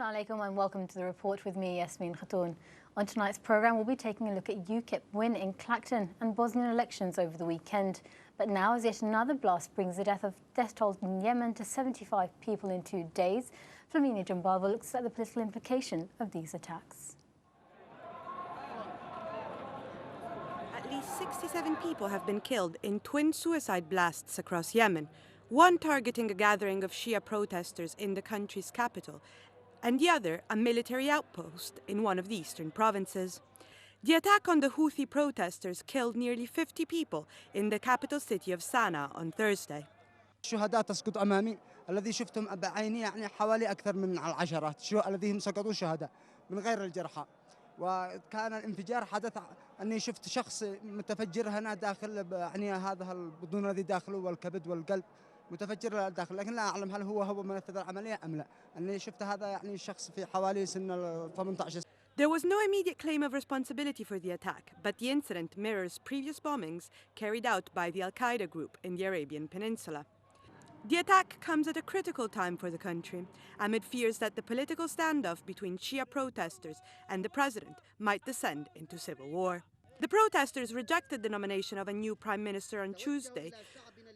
Assalamu alaikum and welcome to The Report with me, Yasmin Khatoon. On tonight's programme, we'll be taking a look at UKIP win in Clacton and Bosnian elections over the weekend. But now, as yet another blast brings the death toll in Yemen to 75 people in 2 days, Flamini Jambava looks at the political implication of these attacks. At least 67 people have been killed in twin suicide blasts across Yemen, one targeting a gathering of Shia protesters in the country's capital, and the other a military outpost in one of the eastern provinces. The attack on the Houthi protesters killed nearly 50 people in the capital city of Sana'a on Thursday. الشهداء تسقط أمامي الذي شفتم بعيني يعني حوالي أكثر من العشرات الذين سقطوا شهداء من غير الجرحى. وكان الانفجار حدث أني شفت شخص متفجر هنا داخل يعني هذا البطون الذي داخله والكبد والقلب متفجر داخل، لكن لا أعلم هل هو منفذ العملية أم لا. أني شفت هذا يعني شخص في حوالي سن 18. There was no immediate claim of responsibility for the attack, but the incident mirrors previous bombings carried out by the Al-Qaeda group in the Arabian Peninsula. The attack comes at a critical time for the country, amid fears that the political standoff between Shia protesters and the president might descend into civil war. The protesters rejected the nomination of a new prime minister on Tuesday,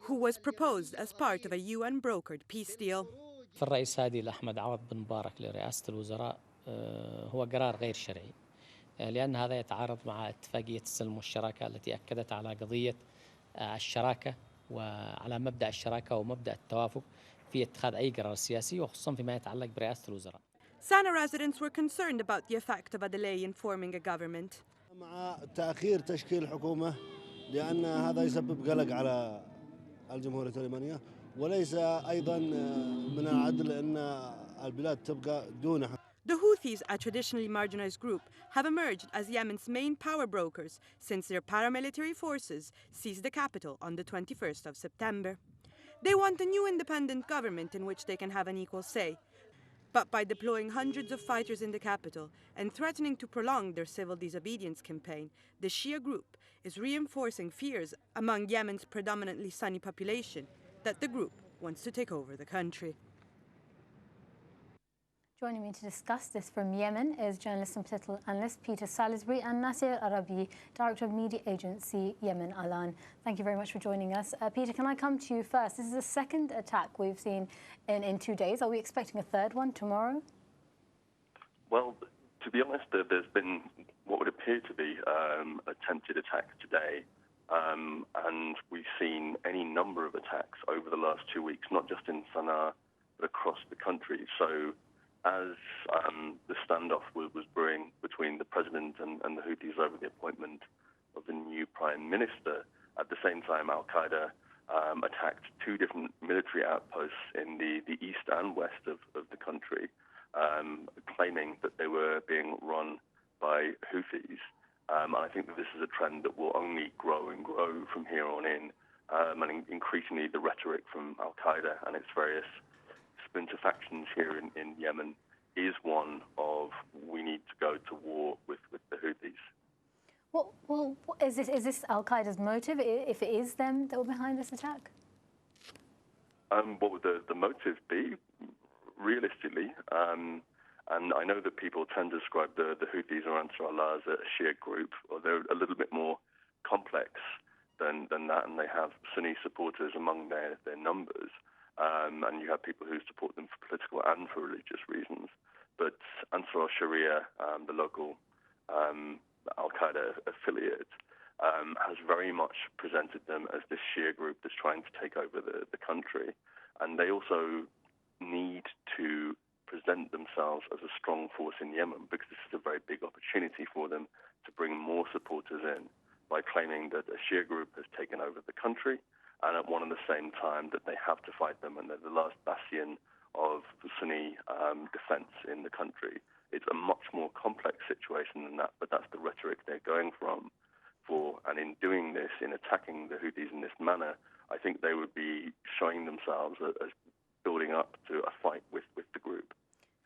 who was proposed as part of a UN-brokered peace deal. فالرئيس هادي الأحمد عوض بن مبارك لرئاسة الوزراء هو قرار غير شرعي، لأن هذا يتعارض مع اتفاقية السلم والشراكة التي أكدت على قضية الشراكة وعلى مبدأ الشراكة ومبدأ التوافق في اتخاذ أي قرار سياسي، وخصوصا فيما يتعلق برئاسة الوزراء. Sana'a residents were concerned about the effect of a delay in forming a government. مع تأخير تشكيل حكومة لأن هذا يسبب قلق على الجمهورية اليمنية، وليس أيضا من العدل أن البلاد تبقى دون حكومة. The Houthis, a traditionally marginalized group, have emerged as Yemen's main power brokers since their paramilitary forces seized the capital on the 21st of September. They want a new independent government in which they can have an equal say. But by deploying hundreds of fighters in the capital and threatening to prolong their civil disobedience campaign, the Shia group is reinforcing fears among Yemen's predominantly Sunni population that the group wants to take over the country. Joining me to discuss this from Yemen is journalist and political analyst Peter Salisbury and Nasir Arabi, Director of Media Agency Yemen Alan. Thank you very much for joining us. Peter, can I come to you first? This is the second attack we've seen in 2 days. Are we expecting a third one tomorrow? Well, to be honest, there's been what would appear to be an attempted attack today. And we've seen any number of attacks over the last 2 weeks, not just in Sana'a, but across the country. So as the standoff was brewing between the president and the Houthis over the appointment of the new prime minister, at the same time Al-Qaeda attacked 2 different military outposts in the east and west of the country, claiming that they were being run by Houthis. And I think that this is a trend that will only grow and grow from here on in, and increasingly the rhetoric from Al-Qaeda and its various splinter factions here in Yemen is one of we need to go to war with the Houthis. Well, is this Al-Qaeda's motive, if it is them that were behind this attack? What would the motive be, realistically? And I know that people tend to describe the Houthis or Ansar Allah as a Shia group, or they're a little bit more complex than that, and they have Sunni supporters among their numbers. And you have people who support them for political and for religious reasons. But Ansar al-Sharia, the local Al-Qaeda affiliate, has very much presented them as this Shia group that's trying to take over the country. And they also need to present themselves as a strong force in Yemen, because this is a very big opportunity for them to bring more supporters in by claiming that a Shia group has taken over the country, and at one and the same time that they have to fight them, and they're the last bastion of Sunni defense in the country. It's a much more complex situation than that, but that's the rhetoric they're going for. And in doing this, in attacking the Houthis in this manner, I think they would be showing themselves as building up to a fight with the group.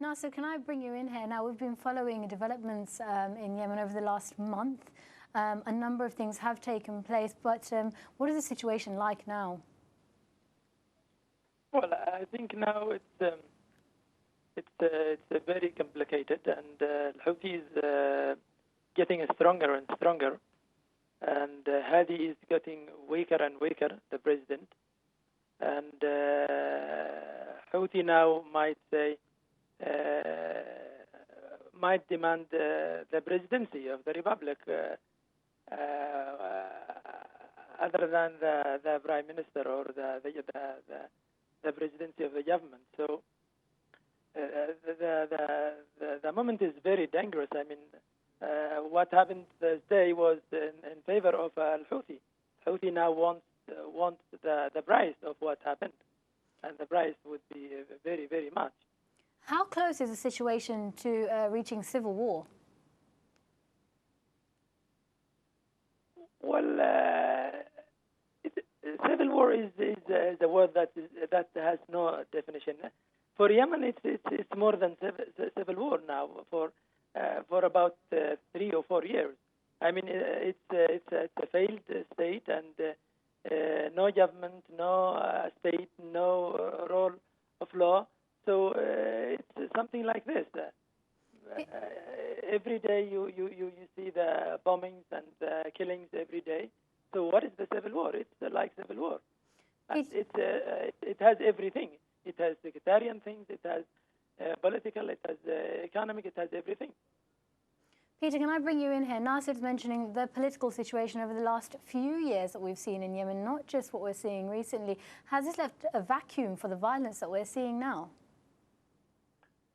Nasir, can I bring you in here? Now, we've been following developments in Yemen over the last month. A number of things have taken place, but what is the situation like now? Well, I think now it's very complicated, and Houthi is getting stronger and stronger, and Hadi is getting weaker and weaker, the president, and Houthi now might say might demand the presidency of the republic other than the prime minister or the presidency of the government. So the moment is very dangerous. I mean, what happened today was in favor of Al-Houthi. Houthi now wants the price of what happened, and the price would be very, very much. How close is the situation to reaching civil war? Well, civil war is a word that has no definition. For Yemen, it's more than civil war now. For about 3 or 4 years. I mean, it's a failed state, and no government, no state, no rule of law. So it's something like this. Every day you see the bombings and the killings every day. So what is the civil war? It's like civil war. It has everything. It has sectarian things. It has political. It has economic. It has everything. Peter, can I bring you in here? Nasir's mentioning the political situation over the last few years that we've seen in Yemen, not just what we're seeing recently. Has this left a vacuum for the violence that we're seeing now?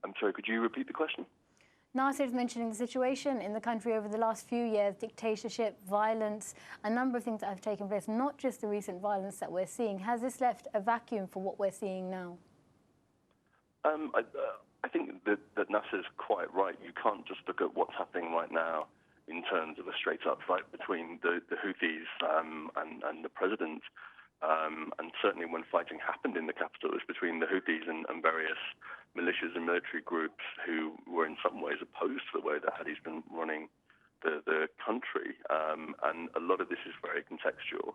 I'm sorry, could you repeat the question? Nasir is mentioning the situation in the country over the last few years, dictatorship, violence, a number of things that have taken place, not just the recent violence that we're seeing. Has this left a vacuum for what we're seeing now? I think that Nasir's quite right. You can't just look at what's happening right now in terms of a straight-up fight between the Houthis and the president. And certainly when fighting happened in the capital, it was between the Houthis and various militias and military groups who were in some ways opposed to the way that Hadi's been running the country. And a lot of this is very contextual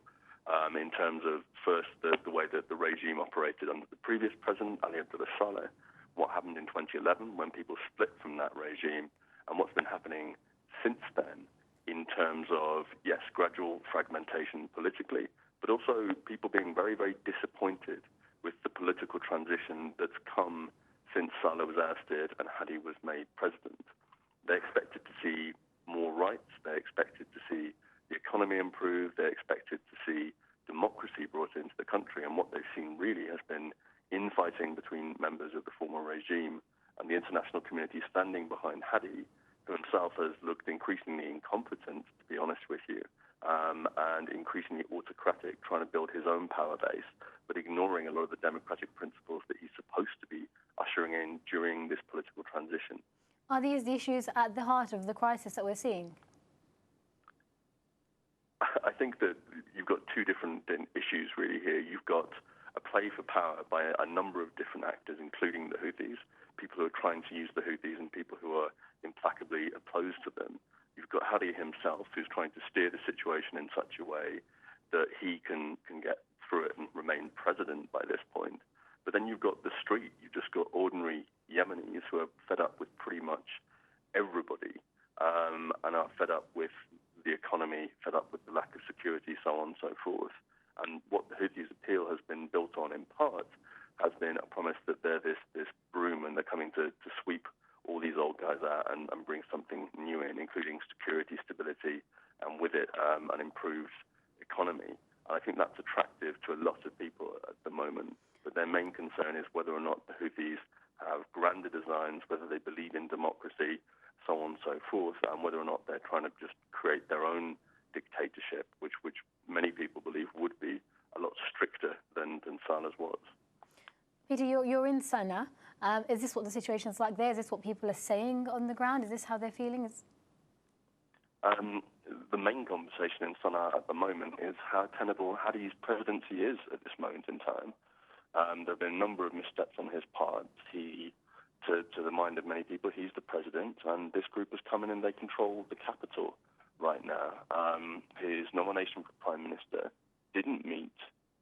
in terms of, first, the way that the regime operated under the previous president, Ali Abdullah Saleh, what happened in 2011 when people split from that regime, and what's been happening since then in terms of, yes, gradual fragmentation politically, but also people being very, very disappointed with the political transition that's come since Saleh was ousted and Hadi was made president. They expected to see more rights. They expected to see the economy improve. They expected to see democracy brought into the country. And what they've seen really has been infighting between members of the former regime and the international community standing behind Hadi, who himself has looked increasingly incompetent, to be honest with you, and increasingly autocratic, trying to build his own power base, but ignoring a lot of the democratic principles that he's supposed to be ushering in during this political transition. Are these the issues at the heart of the crisis that we're seeing? I think that you've got two different issues really here. You've got a play for power by a number of different actors, including the Houthis, people who are trying to use the Houthis and people who are implacably opposed to them. You've got Hadi himself, who's trying to steer the situation in such a way that he can get through it and remain president by this point. But then you've got the street. You've just got ordinary Yemenis who are fed up with pretty much everybody and are fed up with the economy, fed up with the lack of security, so on and so forth. And what the Houthis' appeal has been built on, in part, has been a promise that they're this broom and they're coming to sweep all these old guys out and bring something new in, including security, stability, and with it, an improved economy. And I think that's attractive to a lot of people at the moment. But their main concern is whether or not the Houthis have grander designs, whether they believe in democracy, so on and so forth, and whether or not they're trying to just create their own dictatorship, which many people believe would be a lot stricter than Saleh's was. Peter, you're in Sana'a. Is this what the situation is like there? Is this what people are saying on the ground? Is this how they're feeling? The main conversation in Sana'a at the moment is how tenable Hadi's presidency is at this moment in time. There have been a number of missteps on his part. To the mind of many people, he's the president, and this group has come in and they control the capital right now. His nomination for prime minister didn't meet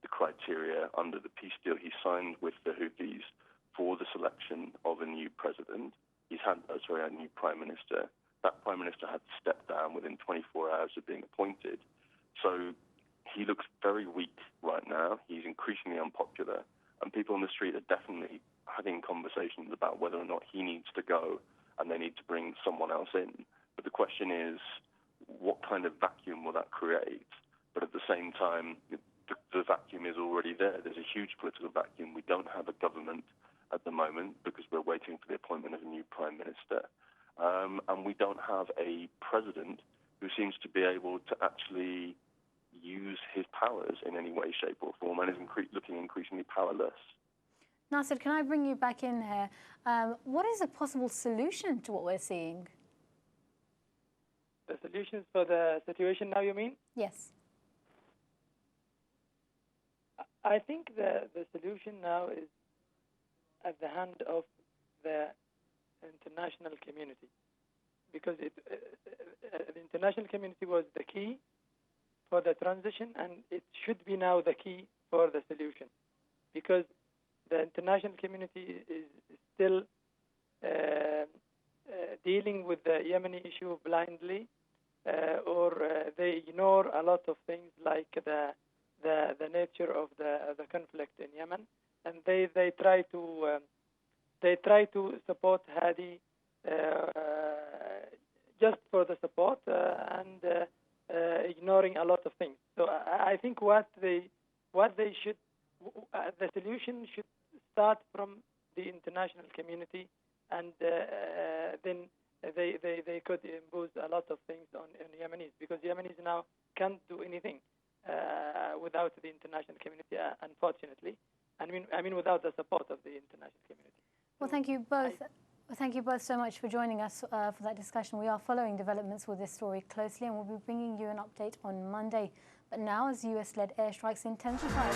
the criteria under the peace deal he signed with the Houthis for the selection of a new president. He's had, a new prime minister. That prime minister had to step down within 24 hours of being appointed. So he looks very weak right now. He's increasingly unpopular. And people on the street are definitely having conversations about whether or not he needs to go and they need to bring someone else in. But the question is, what kind of vacuum will that create? But at the same time, the vacuum is already there. There's a huge political vacuum. We don't have a government at the moment because we're waiting for the appointment of a new prime minister. And we don't have a president who seems to be able to actually use his powers in any way, shape or form, and is looking increasingly powerless. Nasser, can I bring you back in here? What is a possible solution to what we're seeing? The solutions for the situation now, you mean? Yes. I think the solution now is at the hand of the international community, because the international community was the key for the transition, and it should be now the key for the solution, because the international community is still dealing with the Yemeni issue blindly, or they ignore a lot of things like the nature of the conflict in Yemen, and they try to support Hadi just for the support and ignoring a lot of things. So I think what they should, the solution should start from the international community, and then they could impose a lot of things on Yemenis, because Yemenis now can't do anything without the international community, unfortunately. I mean, without the support of the international community. Well, thank you both. Thank you both so much for joining us for that discussion. We are following developments with this story closely, and we'll be bringing you an update on Monday. But now, as US-led airstrikes intensify.